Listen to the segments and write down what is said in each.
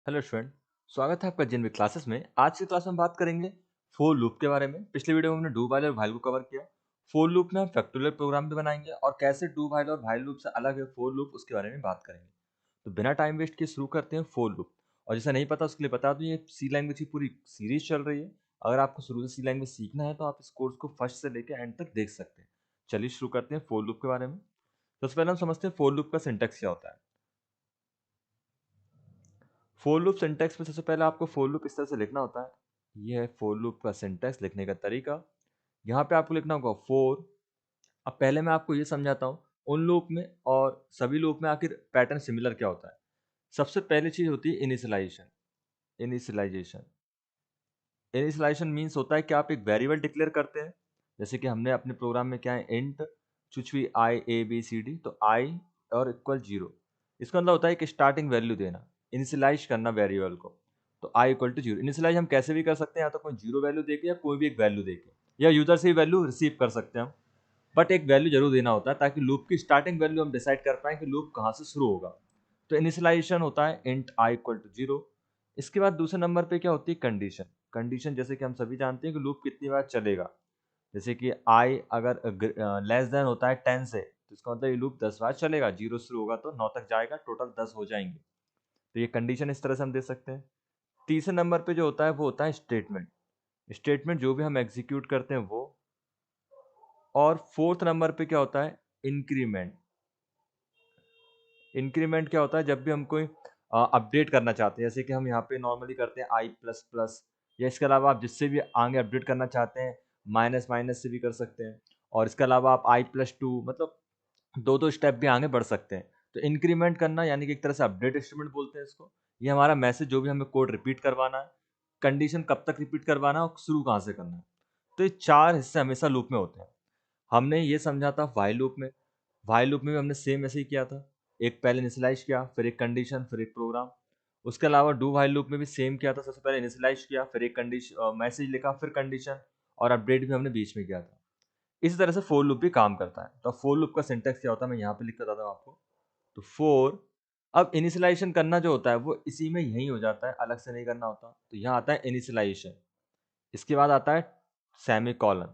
Hello student. स्वागत है आपका जिन भी क्लासेस में। आज की क्लास में हम बात करेंगे फोर लूप के बारे में। पिछले वीडियो में हमने डू व्हाइल और व्हाइल को कवर किया। फोर लूप में हम फैक्टोरियल प्रोग्राम भी बनाएंगे और कैसे डू व्हाइल और व्हाइल लूप से अलग है फोर लूप, उसके बारे में बात करेंगे। तो बिना टाइम वेस्ट किए शुरू करते हैं फोर लूप। और जैसा नहीं पता उसके लिए बता दूं, ये सी लैंग्वेज की पूरी सीरीज चल रही है। अगर आपको शुरू से सी लैंग्वेज सीखना है तो आप इस कोर्स को फर्स्ट से लेकर एंड तक देख सकते हैं। चलिए शुरू करते हैं फोर लूप के बारे में। सबसे पहले हम समझते हैं फोर लूप का सिंटेक्स क्या होता है। फोर लूप सिंटेक्स में सबसे पहले आपको फोर लूप इस तरह से लिखना होता है। ये है फोर लूप का सिंटेक्स लिखने का तरीका। यहाँ पे आपको लिखना होगा फोर। अब पहले मैं आपको ये समझाता हूँ उन लूप में और सभी लूप में आखिर पैटर्न सिमिलर क्या होता है। सबसे पहली चीज होती है इनिशियलाइजेशन। इनिशियलाइजेशन इनिशियलाइजेशन मीन्स होता है कि आप एक वेरिएबल डिक्लेयर करते हैं। जैसे कि हमने अपने प्रोग्राम में क्या है, इंट कुछ भी आई ए बी सी डी, तो आई और इक्वल जीरो। इसका मतलब होता है कि स्टार्टिंग वैल्यू देना, इनिशियलाइज करना वेरिएबल को। तो आई इक्वल टू जीरो इनिशियलाइज हम कैसे भी कर सकते हैं, या तो कोई जीरो वैल्यू देके या कोई भी एक वैल्यू देके, या यूजर से वैल्यू रिसीव कर सकते हैं हम। बट एक वैल्यू जरूर देना होता है ताकि लूप की स्टार्टिंग वैल्यू हम डिसाइड कर पाए कि लूप कहाँ से शुरू होगा। तो इनिशियलाइजेशन होता है int i equal to zero. इसके बाद दूसरे नंबर पे क्या होती है, कंडीशन। कंडीशन जैसे कि हम सभी जानते हैं कि लूप कितनी बार चलेगा। जैसे कि आई अगर लेस देन होता है 10 से, तो इसका मतलब ये लूप 10 बार चलेगा। जीरो शुरू होगा तो 9 तक जाएगा, टोटल 10 हो जाएंगे। तो ये कंडीशन इस तरह से हम दे सकते हैं। तीसरे नंबर पे जो होता है वो होता है स्टेटमेंट। स्टेटमेंट जो भी हम एग्जीक्यूट करते हैं वो। और फोर्थ नंबर पे क्या होता है, इंक्रीमेंट। इंक्रीमेंट क्या होता है, जब भी हम कोई अपडेट करना चाहते हैं, जैसे कि हम यहाँ पे नॉर्मली करते हैं आई प्लस प्लस, या इसके अलावा आप जिससे भी आगे अपडेट करना चाहते हैं माइनस माइनस से भी कर सकते हैं। और इसके अलावा आप आई प्लस टू, मतलब दो दो स्टेप भी आगे बढ़ सकते हैं। तो इंक्रीमेंट करना यानी कि एक तरह से अपडेट स्टेटमेंट बोलते हैं इसको। ये हमारा मैसेज जो भी हमें कोड रिपीट करवाना है, कंडीशन कब तक रिपीट करवाना है और शुरू कहाँ से करना है। तो ये चार हिस्से हमेशा लूप में होते हैं। हमने ये समझा था व्हाइल लूप में। व्हाइल लूप में भी हमने सेम ऐसे ही किया था। एक पहले इनिशियलाइज किया, फिर एक कंडीशन, फिर एक प्रोग्राम। उसके अलावा डू व्हाइल लूप में भी सेम किया था। सबसे पहले इनिशियलाइज किया, फिर एक कंडीशन मैसेज लिखा, फिर कंडीशन, और अपडेट भी हमने बीच में किया था। इसी तरह से फोर लूप भी काम करता है। तो फोर लूप का सिंटेक्स क्या होता है मैं यहाँ पे लिख कर बताता हूँ आपको। तो फोर, अब इनिशियलाइजेशन करना जो होता है वो इसी में यही हो जाता है, अलग से नहीं करना होता। तो यहाँ आता है इनिशियलाइजेशन, इसके बाद आता है सेमी कॉलन,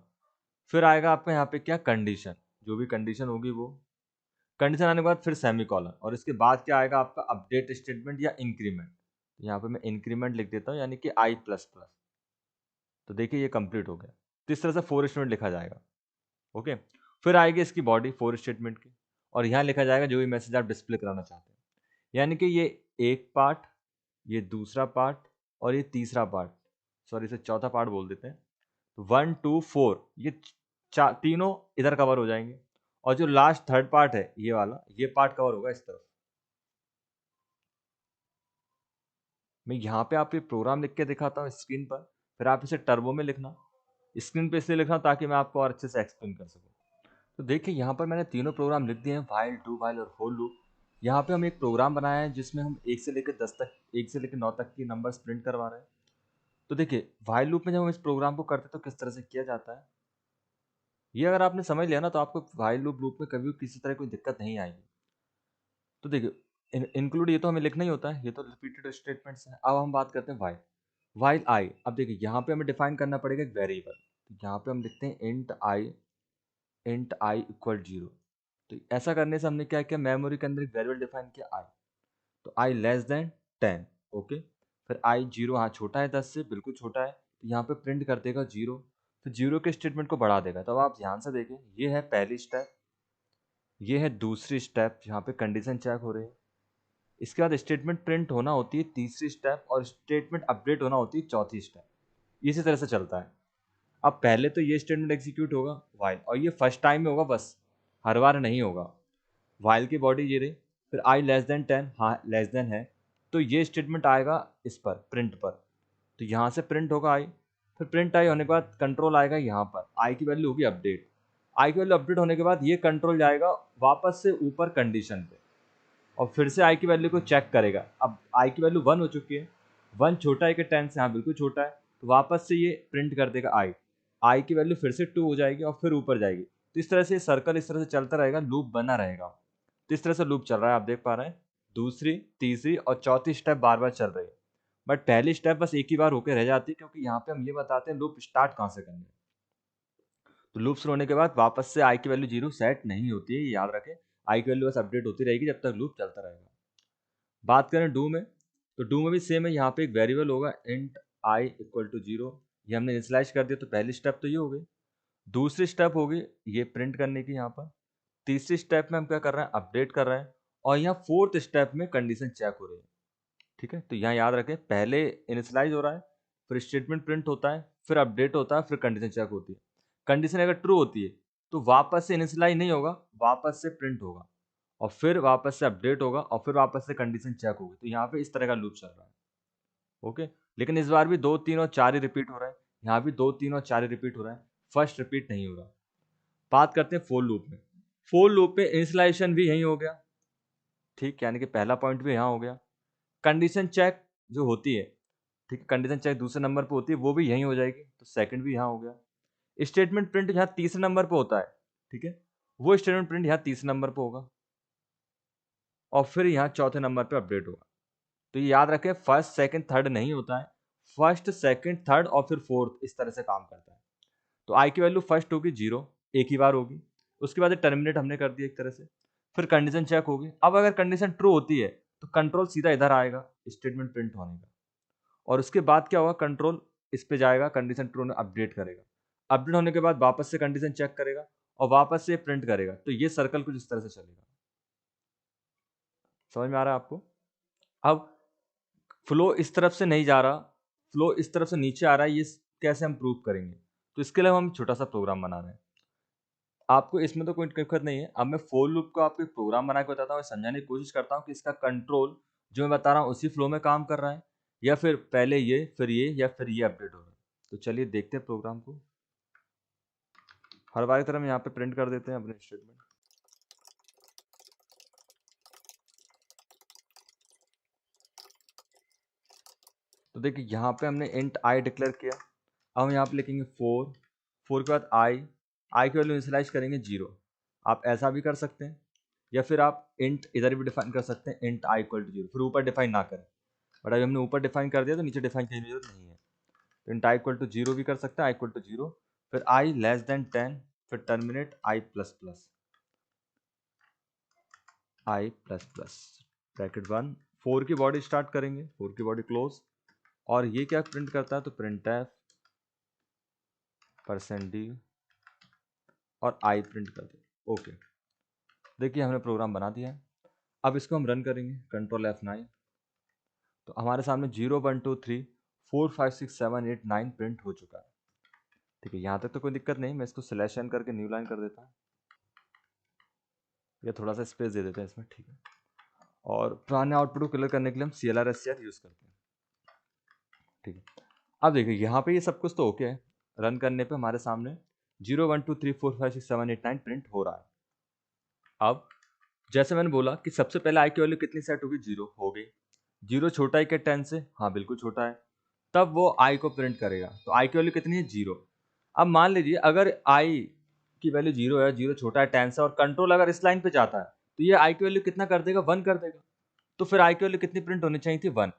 फिर आएगा आपका यहाँ पे क्या, कंडीशन। जो भी कंडीशन होगी वो कंडीशन आने के बाद फिर सेमी कॉलन, और इसके बाद क्या आएगा आपका अपडेट स्टेटमेंट या इंक्रीमेंट। यहाँ पे मैं इंक्रीमेंट लिख देता हूँ यानी कि आई प्लस प्लस। तो देखिए ये कंप्लीट हो गया। तो इस तरह से फोर स्टेटमेंट लिखा जाएगा। ओके। फिर आएगी इसकी बॉडी फोर स्टेटमेंट की, और यहाँ लिखा जाएगा जो भी मैसेज आप डिस्प्ले कराना चाहते हैं। यानी कि ये एक पार्ट, ये दूसरा पार्ट, और ये तीसरा पार्ट, सॉरी इसे चौथा पार्ट बोल देते हैं। वन टू फोर, ये चार तीनों इधर कवर हो जाएंगे। और जो लास्ट थर्ड पार्ट है ये वाला, ये पार्ट कवर होगा इस तरफ। मैं यहाँ पे आप ये प्रोग्राम लिख के दिखाता हूँ स्क्रीन पर, फिर आप इसे टर्बो में लिखना। स्क्रीन पे इसलिए लिखना ताकि मैं आपको और अच्छे से एक्सप्लेन कर सकूँ। तो देखिए यहाँ पर मैंने तीनों प्रोग्राम लिख दिए हैं, व्हाइल, डू व्हाइल और फोर लूप। यहाँ पे हम एक प्रोग्राम बनाया है जिसमें हम 1 से लेकर 10 तक, 1 से लेकर 9 तक की नंबर्स प्रिंट करवा रहे हैं। तो देखिए व्हाइल लूप में जब हम इस प्रोग्राम को करते हैं तो किस तरह से किया जाता है, ये अगर आपने समझ लिया ना तो आपको व्हाइल लूप में कभी किसी तरह कोई दिक्कत नहीं आएगी। तो देखिए इंक्लूड ये तो हमें लिखना ही होता है, ये तो रिपीटेड स्टेटमेंट्स हैं। अब हम बात करते हैं व्हाइल। व्हाइल आई, अब देखिए यहाँ पे हमें डिफाइन करना पड़ेगा एक वेरिएबल। तो यहाँ पे हम लिखते हैं इंट आई इक्वल जीरो। तो ऐसा करने से हमने क्या किया, मेमोरी के अंदर एक वेरिएबल डिफाइन किया आई। तो आई लेस देन 10। ओके। फिर आई जीरो, हाँ छोटा है 10 से, बिल्कुल छोटा है, तो यहाँ पे प्रिंट कर देगा जीरो। फिर जीरो के स्टेटमेंट को बढ़ा देगा। तो अब आप ध्यान से देखें, ये है पहली स्टेप, ये है दूसरी स्टेप जहाँ पे कंडीशन चेक हो रही है। इसके बाद स्टेटमेंट प्रिंट होना होती है तीसरी स्टेप, और स्टेटमेंट अपडेट होना होती है चौथी स्टेप। इसी तरह से चलता है। अब पहले तो ये स्टेटमेंट एग्जीक्यूट होगा व्हाइल, और ये फर्स्ट टाइम में होगा बस, हर बार नहीं होगा। व्हाइल की बॉडी ये रही, फिर आई लेस देन 10, हाँ लेस देन है, तो ये स्टेटमेंट आएगा इस पर प्रिंट पर। तो यहाँ से प्रिंट होगा आई, फिर प्रिंट आई होने के बाद कंट्रोल आएगा यहाँ पर, आई की वैल्यू होगी अपडेट। आई की वैल्यू अपडेट होने के बाद ये कंट्रोल जाएगा वापस से ऊपर कंडीशन पे, और फिर से आई की वैल्यू को चेक करेगा। अब आई की वैल्यू 1 हो चुकी है, 1 छोटा है कि 10 से, हाँ बिल्कुल छोटा है, तो वापस से ये प्रिंट कर देगा आई। आई की वैल्यू फिर से 2 हो जाएगी और फिर ऊपर जाएगी। तो इस तरह से सर्कल इस तरह से चलता रहेगा, लूप बना रहेगा। तो इस तरह से लूप चल रहा है, आप देख पा रहे हैं। दूसरी, तीसरी और चौथी स्टेप बार बार चल रही है। बट पहली स्टेप बस एक ही बार होकर रह जाती है, क्योंकि यहाँ पे हम ये बताते हैं लूप स्टार्ट कहाँ से करना है। तो लूप शुरू होने के बाद वापस से आई की वैल्यू 0 सेट नहीं होती है, ये याद रखें। आई की वैल्यू बस अपडेट होती रहेगी जब तक लूप चलता रहेगा। बात करें डू में, तो डू में भी सेम है। यहाँ पे एक वेरिएबल होगा इंट आई इक्वल टू 0, ये हमने इनिशियलाइज कर दिया। तो पहली स्टेप तो ये हो गई। दूसरी स्टेप होगी ये प्रिंट करने की यहाँ पर। तीसरी स्टेप में हम क्या कर रहे हैं, अपडेट कर रहे हैं। और यहाँ फोर्थ स्टेप में कंडीशन चेक हो रही है। ठीक है, तो यहाँ याद रखें, पहले इनिशियलाइज हो रहा है, फिर स्टेटमेंट प्रिंट होता है, फिर अपडेट होता है, फिर कंडीशन चेक होती है। कंडीशन अगर ट्रू होती है तो वापस से इनिशियलाइज नहीं होगा, वापस से प्रिंट होगा, और फिर वापस से अपडेट होगा, और फिर वापस से कंडीशन चेक होगी। तो यहाँ पे इस तरह का लूप चल रहा है। ओके, लेकिन इस बार भी 2, 3 और 4 ही रिपीट हो रहा है। यहाँ भी 2, 3 और 4 ही रिपीट हो रहा है, फर्स्ट रिपीट नहीं हो रहा। बात करते हैं फोर लूप में। फोर लूप में इनिशियलाइजेशन भी यही हो गया, ठीक, यानी कि पहला पॉइंट भी यहाँ हो गया। कंडीशन चेक जो होती है, ठीक है, कंडीशन चेक दूसरे नंबर पे होती है, वो भी यहीं हो जाएगी, तो सेकंड भी यहाँ हो गया। स्टेटमेंट प्रिंट यहाँ तीसरे नंबर पे होता है, ठीक है, वो स्टेटमेंट प्रिंट यहाँ तीसरे नंबर पे होगा, और फिर यहाँ चौथे नंबर पे अपडेट होगा। तो ये याद रखें, फर्स्ट सेकंड थर्ड नहीं होता है, फर्स्ट सेकंड थर्ड और फिर फोर्थ, इस तरह से काम करता है। तो आई की वैल्यू फर्स्ट होगी 0, एक ही बार होगी। उसके बाद टर्मिनेट हमने कर दिया एक तरह से, फिर कंडीशन चेक होगी। अब अगर कंडीशन ट्रू होती है तो कंट्रोल सीधा इधर आएगा स्टेटमेंट प्रिंट होने का, और उसके बाद क्या होगा, कंट्रोल इस पे जाएगा, कंडीशन ट्रू में अपडेट करेगा। अपडेट होने के बाद वापस से कंडीशन चेक करेगा और वापस से प्रिंट करेगा। तो ये सर्कल कुछ इस तरह से चलेगा। समझ में आ रहा है आपको? अब फ्लो इस तरफ से नहीं जा रहा, फ्लो इस तरफ से नीचे आ रहा है, ये कैसे हम प्रूव करेंगे? तो इसके लिए हम छोटा सा प्रोग्राम बना रहे हैं। आपको इसमें तो कोई दिक्कत नहीं है। अब मैं फोर लूप को आपको एक प्रोग्राम बना के बताता हूँ, समझाने की कोशिश करता हूँ कि इसका कंट्रोल जो मैं बता रहा हूँ उसी फ्लो में काम कर रहा है, या फिर पहले ये फिर ये या फिर ये अपडेट हो रहा है। तो चलिए देखते हैं प्रोग्राम को। हर बार की तरह हम यहाँ पे प्रिंट कर देते हैं अपने स्टेटमेंट। तो देखिए यहाँ पे हमने इंट आई डिक्लेयर किया। अब हम यहाँ पे लिखेंगे 4, 4 के बाद आई की वैल्यू इनिशियलाइज करेंगे 0। आप ऐसा भी कर सकते हैं, या फिर आप इंट इधर भी डिफाइन कर सकते हैं, इंट आई इक्वल टू 0, फिर ऊपर डिफाइन ना करें। बट अभी हमने ऊपर डिफाइन कर दिया तो नीचे डिफाइन करने की जरूरत नहीं है। तो इंट आई इक्वल टू 0 भी कर सकते हैं, आई इक्वल टू 0, फिर आई लेस देन 10, फिर टर्मिनेट आई प्लस प्लस, आई प्लस प्लस ब्रैकेट 1। 4 की बॉडी स्टार्ट करेंगे, 4 की बॉडी क्लोज, और ये क्या प्रिंट करता है, तो प्रिंट एफ %d और आई प्रिंट कर दे। ओके, देखिए हमने प्रोग्राम बना दिया है। अब इसको हम रन करेंगे, कंट्रोल F9। तो हमारे सामने 0 1 2 3 4 5 6 7 8 9 प्रिंट हो चुका है। ठीक है, यहाँ तक तो कोई दिक्कत नहीं। मैं इसको स्लैश एन करके न्यू लाइन कर देता हूँ, या थोड़ा सा स्पेस दे देते हैं इसमें, ठीक है। और पुराने आउटपुट को क्लियर करने के लिए हम CLR यूज़ करते हैं, ठीक है। अब देखिए यहाँ पे ये सब कुछ तो ओके है। रन करने पे हमारे सामने 0 1 2 3 4 5 6 7 8 9 प्रिंट हो रहा है। अब जैसे मैंने बोला कि सबसे पहले आई की वैल्यू कितनी सेट होगी, 0 हो गई। 0 छोटा है क्या 10 से? हाँ बिल्कुल छोटा है। तब वो आई को प्रिंट करेगा। तो आई की वैल्यू कितनी है, 0। अब मान लीजिए अगर आई की वैल्यू 0 है, 0 छोटा है 10 से, और कंट्रोल अगर इस लाइन पे जाता है, तो ये आई की वैल्यू कितना कर देगा, 1 कर देगा। तो फिर आई की वैल्यू कितनी प्रिंट होनी चाहिए थी, 1।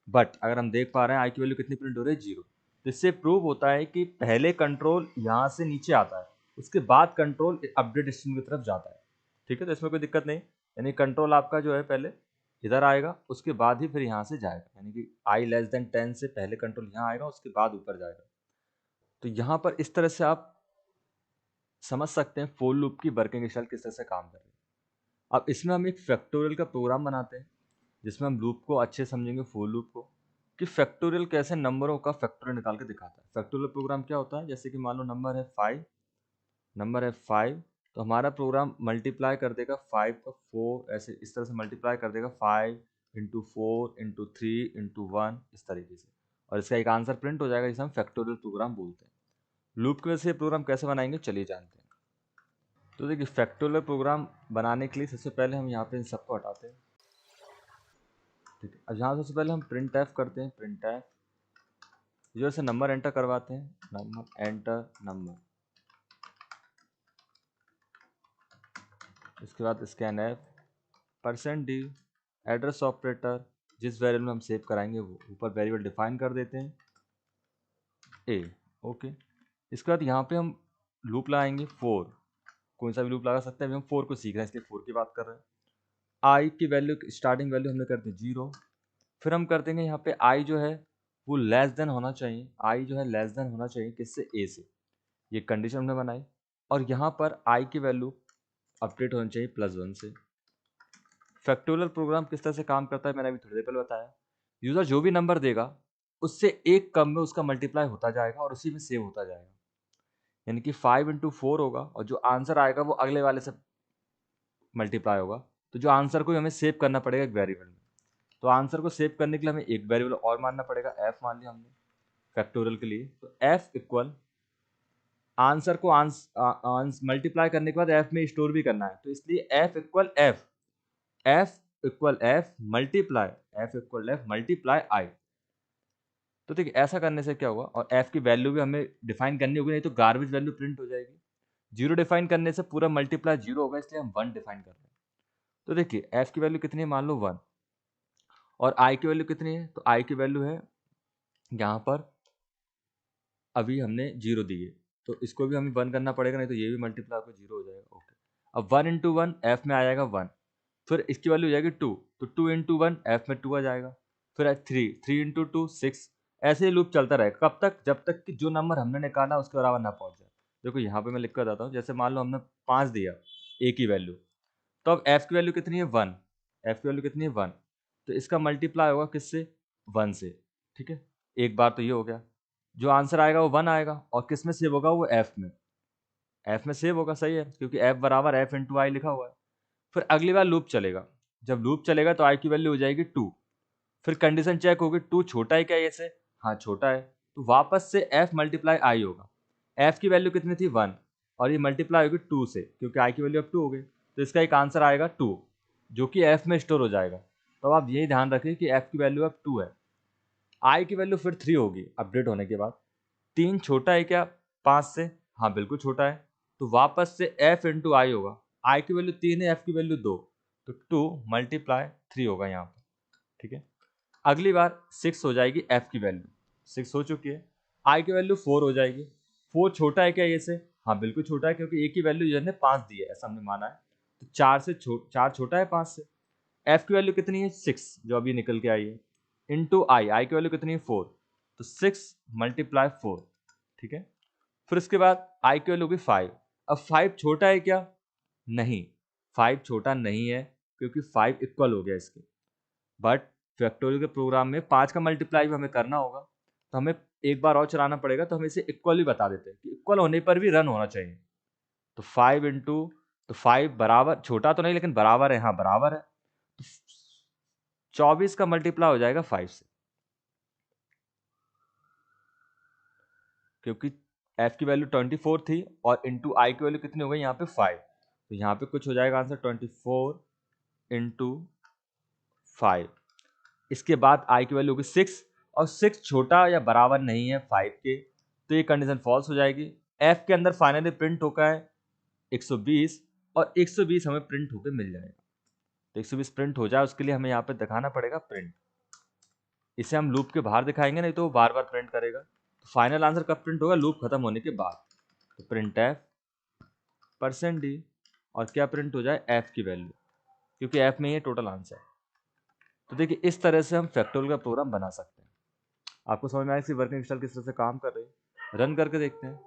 बट अगर हम देख पा रहे हैं आई की वैल्यू कितनी प्रिंट हो रही है, 0। तो इससे प्रूव होता है कि पहले कंट्रोल यहाँ से नीचे आता है, उसके बाद कंट्रोल अपडेट स्ट्रीम की तरफ जाता है। ठीक है, तो इसमें कोई दिक्कत नहीं। यानी कंट्रोल आपका जो है पहले इधर आएगा, उसके बाद ही फिर यहाँ से जाएगा। यानी कि आई लेस देन 10 से पहले कंट्रोल यहाँ आएगा, उसके बाद ऊपर जाएगा। तो यहाँ पर इस तरह से आप समझ सकते हैं फोर लूप की वर्किंग स्टाइल किस तरह से काम कर रही है। अब इसमें हम एक फैक्टोरियल का प्रोग्राम बनाते हैं, जिसमें हम लूप को अच्छे समझेंगे, फोर लूप को, कि फैक्टोरियल कैसे नंबरों का फैक्टोरियल निकाल के दिखाता है। फैक्टोरियल प्रोग्राम क्या होता है, जैसे कि मान लो नंबर है 5, नंबर है 5, तो हमारा प्रोग्राम मल्टीप्लाई कर देगा 5 का 4, ऐसे इस तरह से मल्टीप्लाई कर देगा 5 इंटू 4 इंटू 3 इंटू 1, इस तरीके से, और इसका एक आंसर प्रिंट हो जाएगा, जिसे हम फैक्टोरियल प्रोग्राम बोलते हैं। लूप की वजह से प्रोग्राम कैसे बनाएंगे, चलिए जानते हैं। तो देखिए फैक्टोरियल प्रोग्राम बनाने के लिए सबसे पहले हम यहाँ पे इन सबको हटाते हैं, ठीक है। अब यहाँ सबसे पहले हम प्रिंट एफ करते हैं, प्रिंट एफ जो से नंबर एंटर करवाते हैं, नंबर एंटर नंबर। इसके बाद scan F %d address operator जिस वेरिएबल में हम सेव कराएंगे वो ऊपर वेरिएबल डिफाइन कर देते हैं ए। ओके, इसके बाद यहाँ पे हम लूप लगाएंगे 4, कोई सा भी लूप लगा सकते हैं, अभी हम 4 को सीख रहे हैं इसलिए 4 की बात कर रहे हैं। आई की वैल्यू, स्टार्टिंग वैल्यू हमने कर दी 0, फिर हम कर देंगे यहाँ पे आई जो है वो लेस देन होना चाहिए, आई जो है लेस देन होना चाहिए किससे, ए से, ये कंडीशन हमने बनाई। और यहाँ पर आई की वैल्यू अपडेट होनी चाहिए +1 से। फैक्टोरियल प्रोग्राम किस तरह से काम करता है मैंने अभी थोड़ी देर पहले बताया। यूजर जो भी नंबर देगा उससे एक कम में उसका मल्टीप्लाई होता जाएगा और उसी में सेव होता जाएगा, यानी कि 5 × 4 होगा और जो आंसर आएगा वो अगले वाले से मल्टीप्लाई होगा। तो जो आंसर को हमें सेव करना पड़ेगा एक वेरिएबल में, तो आंसर को सेव करने के लिए हमें एक वेरिएबल और मानना पड़ेगा, एफ मान लिया हमने फैक्टोरियल के लिए। तो एफ इक्वल आंसर को मल्टीप्लाई करने के बाद एफ में स्टोर भी करना है, तो इसलिए F equal F, F equal F multiply i. तो देखिए ऐसा करने से क्या हुआ, और एफ की वैल्यू भी हमें डिफाइन करनी होगी, नहीं तो गार्बेज वैल्यू प्रिंट हो जाएगी। 0 डिफाइन करने से पूरा मल्टीप्लाई 0 होगा, इसलिए हम 1 डिफाइन कर रहे हैं। तो देखिए एफ की वैल्यू कितनी है, मान लो 1, और आई की वैल्यू कितनी है, तो आई की वैल्यू है यहाँ पर अभी हमने 0 दी है, तो इसको भी हमें 1 करना पड़ेगा, नहीं तो ये भी मल्टीप्लाई होकर 0 हो जाएगा। ओके, अब 1 × 1 एफ में आ जाएगा 1, फिर इसकी वैल्यू हो जाएगी 2, तो 2 × 1 एफ में 2 आ जाएगा, फिर 3 × 2 6, ऐसे ही लूप चलता रहेगा कब तक, जब तक कि जो नंबर हमने निकाला उसके बराबर ना पहुंच जाए। देखो यहाँ पे मैं लिख कर बताता हूँ, जैसे मान लो हमने 5 दिया ए की वैल्यू, तो अब एफ की वैल्यू कितनी है 1, एफ की वैल्यू कितनी है 1, तो इसका मल्टीप्लाई होगा किससे, 1 से। ठीक है, एक बार तो ये हो गया, जो आंसर आएगा वो 1 आएगा, और किस में सेव होगा, वो एफ में, एफ में सेव होगा, सही है, क्योंकि एफ बराबर एफ × आई लिखा हुआ है। फिर अगली बार लूप चलेगा, जब लूप चलेगा तो आई की वैल्यू हो जाएगी 2, फिर कंडीशन चेक होगी 2 छोटा है क्या ये से, हाँ छोटा है, तो वापस से एफ मल्टीप्लाई आई होगा, एफ की वैल्यू कितनी थी 1, और ये मल्टीप्लाई होगी 2 से, क्योंकि आई की वैल्यू अब 2 हो गई, तो इसका एक आंसर आएगा 2, जो कि एफ में स्टोर हो जाएगा। तो आप यही ध्यान रखें कि एफ की वैल्यू अब 2 है। आई की वैल्यू फिर 3 होगी अपडेट होने के बाद, 3 छोटा है क्या 5 से, हाँ बिल्कुल छोटा है, तो वापस से एफ × आई होगा, आई की वैल्यू 3 है, एफ की वैल्यू 2, तो 2 मल्टीप्लाई 3 होगा यहाँ पर। ठीक है, अगली बार 6 हो जाएगी एफ की वैल्यू, 6 हो चुकी है, आई की वैल्यू 4 हो जाएगी, 4 छोटा है क्या ये से, हाँ बिल्कुल छोटा है, क्योंकि ए की वैल्यू यूजर ने 5 दी है ऐसा हमने माना है, तो 4 छोटा है 5 से। एफ की वैल्यू कितनी है 6, जो अभी निकल के आई है, इंटू आई, आई की वैल्यू कितनी है 4, तो 6 मल्टीप्लाई 4। ठीक है, फिर उसके बाद आई की वैल्यू होगी 5, अब 5 छोटा है क्या, नहीं 5 छोटा नहीं है, क्योंकि 5 इक्वल हो गया इसके, बट फैक्टोरियल के प्रोग्राम में 5 का मल्टीप्लाई भी हमें करना होगा, तो हमें एक बार और चलाना पड़ेगा, तो हम इसे इक्वल ही बता देते हैं कि इक्वल होने पर भी रन होना चाहिए। तो 5 इंटू, तो 5 बराबर, छोटा तो नहीं लेकिन बराबर है, हाँ बराबर है, तो 24 का मल्टीप्लाई हो जाएगा 5 से, क्योंकि एफ की वैल्यू 24 थी और इंटू आई की वैल्यू कितनी हो गई यहाँ पे 5, तो यहाँ पे कुछ हो जाएगा आंसर 24 इंटू 5। इसके बाद आई की वैल्यू होगी 6, और 6 छोटा या बराबर नहीं है 5 के, तो ये कंडीशन फॉल्स हो जाएगी। एफ के अंदर फाइनली प्रिंट होगा है 120, और 120 हमें प्रिंट होकर मिल जाएगा, तो 120 प्रिंट हो जाए उसके लिए हमें यहाँ पे दिखाना पड़ेगा प्रिंट, इसे हम लूप के बाहर दिखाएंगे, नहीं तो वो बार बार प्रिंट करेगा। तो फाइनल आंसर कब प्रिंट होगा, लूप खत्म होने के बाद, तो प्रिंट एफ %d, और क्या प्रिंट हो जाए, एफ की वैल्यू, क्योंकि एफ में ये टोटल आंसर है। तो देखिए इस तरह से हम फैक्टोरियल का प्रोग्राम बना सकते हैं। आपको समझ में आया कि वर्किंग स्टाइल किस तरह से काम कर रही है, रन करके देखते हैं।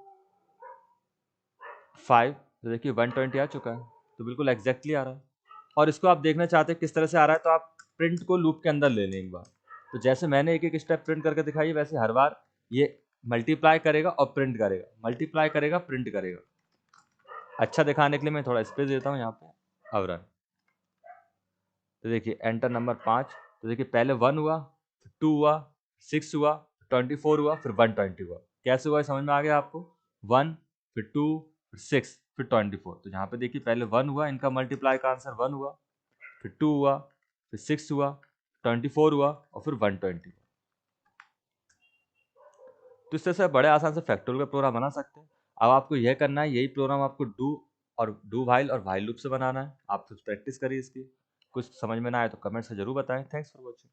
5, तो देखिए 120 आ चुका है, तो बिल्कुल एग्जैक्टली आ रहा है, और इसको आप देखना चाहते हैं किस तरह से आ रहा है, तो आप प्रिंट को लूप के अंदर ले लें एक बार, तो जैसे मैंने एक एक स्टेप प्रिंट करके दिखाई वैसे हर बार ये मल्टीप्लाई करेगा और प्रिंट करेगा, मल्टीप्लाई करेगा प्रिंट करेगा। अच्छा दिखाने के लिए मैं थोड़ा स्पेस देता हूँ यहाँ पे, अब रन, तो देखिए एंटर नंबर 5, तो देखिए पहले 1 हुआ, फिर 2 हुआ, 6 हुआ, 24 हुआ, फिर 120 हुआ। कैसे हुआ समझ में आ गया आपको, 1 फिर 2 फिर 6 फिर 24, तो यहाँ पे देखिए पहले 1 हुआ, इनका मल्टीप्लाई का आंसर 1 हुआ, फिर 2 हुआ, फिर 6 हुआ, 24 हुआ, और फिर 120 हुआ। तो इस तरह से बड़े आसान से फैक्टोरियल का प्रोग्राम बना सकते हैं। अब आपको यह करना है, यही प्रोग्राम आपको डू व्हाइल और व्हाइल लूप से बनाना है। आप कुछ प्रैक्टिस करिए इसकी, कुछ समझ में ना आए तो कमेंट से जरूर बताएं। Thanks for watching.